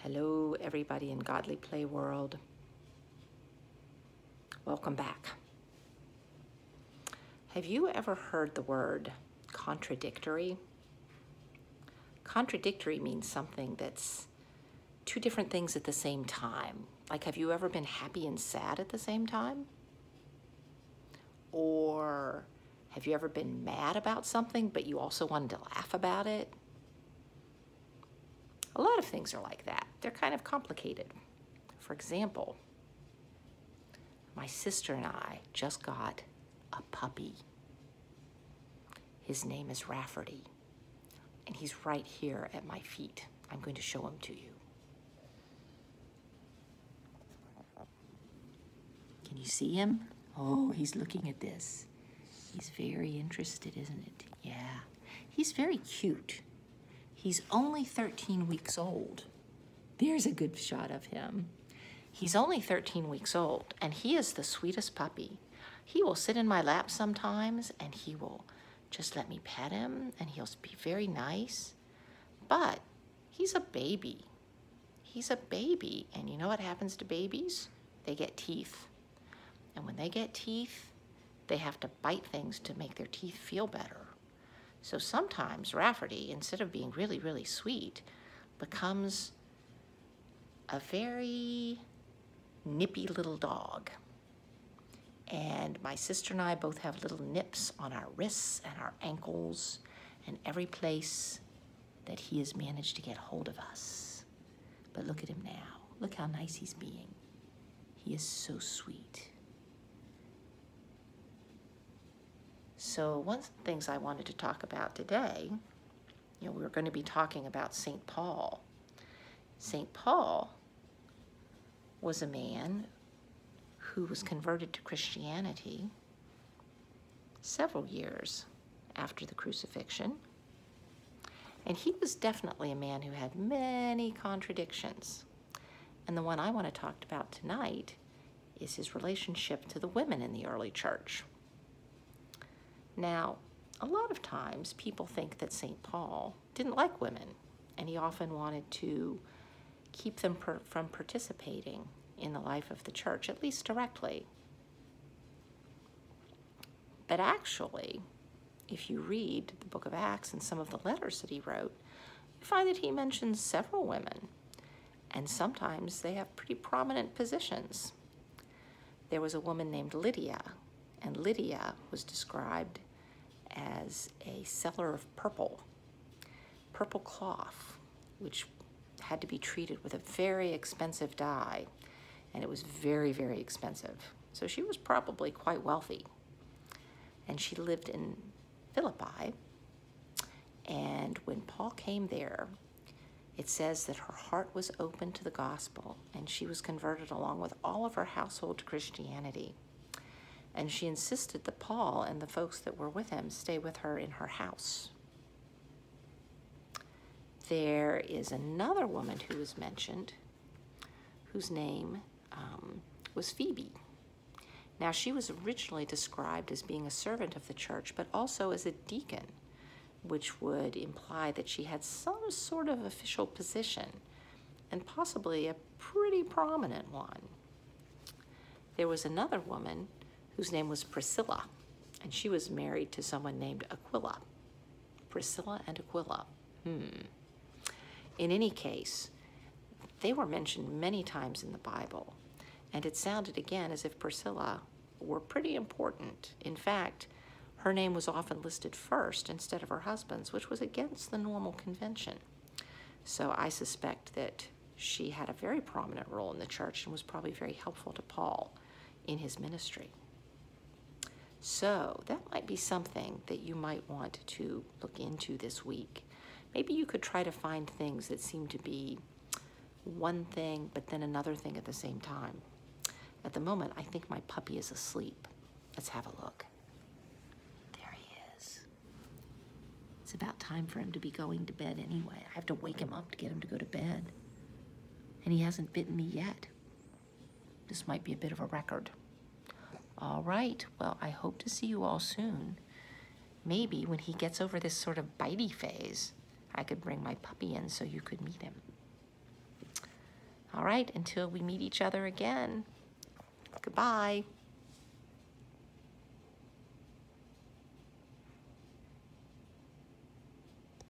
Hello, everybody in Godly Play World. Welcome back. Have you ever heard the word contradictory? Contradictory means something that's two different things at the same time. Like, have you ever been happy and sad at the same time? Or have you ever been mad about something, but you also wanted to laugh about it? A lot of things are like that. They're kind of complicated. For example, my sister and I just got a puppy. His name is Rafferty, and he's right here at my feet. I'm going to show him to you. Can you see him? Oh, he's looking at this. He's very interested, isn't it? Yeah, he's very cute. He's only 13 weeks old. There's a good shot of him. He's only 13 weeks old, and he is the sweetest puppy. He will sit in my lap sometimes, and he will just let me pet him, and he'll be very nice. But he's a baby. He's a baby, and you know what happens to babies? They get teeth. And when they get teeth, they have to bite things to make their teeth feel better. So sometimes Rafferty, instead of being really, really sweet, becomes a very nippy little dog. And my sister and I both have little nips on our wrists and our ankles and every place that he has managed to get hold of us. But look at him now. Look how nice he's being. He is so sweet. So one of the things I wanted to talk about today, we're going to be talking about St. Paul. St. Paul was a man who was converted to Christianity several years after the crucifixion. And he was definitely a man who had many contradictions. And the one I want to talk about tonight is his relationship to the women in the early church. Now, a lot of times people think that St. Paul didn't like women, and he often wanted to keep them from participating in the life of the church, at least directly. But actually, if you read the book of Acts and some of the letters that he wrote, you find that he mentions several women, and sometimes they have pretty prominent positions. There was a woman named Lydia, and Lydia was described as a seller of purple cloth, which had to be treated with a very expensive dye, and it was very, very expensive. So she was probably quite wealthy. And she lived in Philippi, and when Paul came there, it says that her heart was open to the gospel, and she was converted along with all of her household to Christianity. And she insisted that Paul and the folks that were with him stay with her in her house. There is another woman who was mentioned whose name was Phoebe. Now, she was originally described as being a servant of the church, but also as a deacon, which would imply that she had some sort of official position, and possibly a pretty prominent one. There was another woman whose name was Priscilla, and she was married to someone named Aquila. Priscilla and Aquila. In any case, they were mentioned many times in the Bible, and it sounded again as if Priscilla were pretty important. In fact, her name was often listed first instead of her husband's, which was against the normal convention. So I suspect that she had a very prominent role in the church and was probably very helpful to Paul in his ministry. So that might be something that you might want to look into this week. Maybe you could try to find things that seem to be one thing, but then another thing at the same time. At the moment, I think my puppy is asleep. Let's have a look. There he is. It's about time for him to be going to bed anyway. I have to wake him up to get him to go to bed. And he hasn't bitten me yet. This might be a bit of a record. All right, well, I hope to see you all soon. Maybe when he gets over this sort of bitey phase, I could bring my puppy in so you could meet him. All right, until we meet each other again. Goodbye.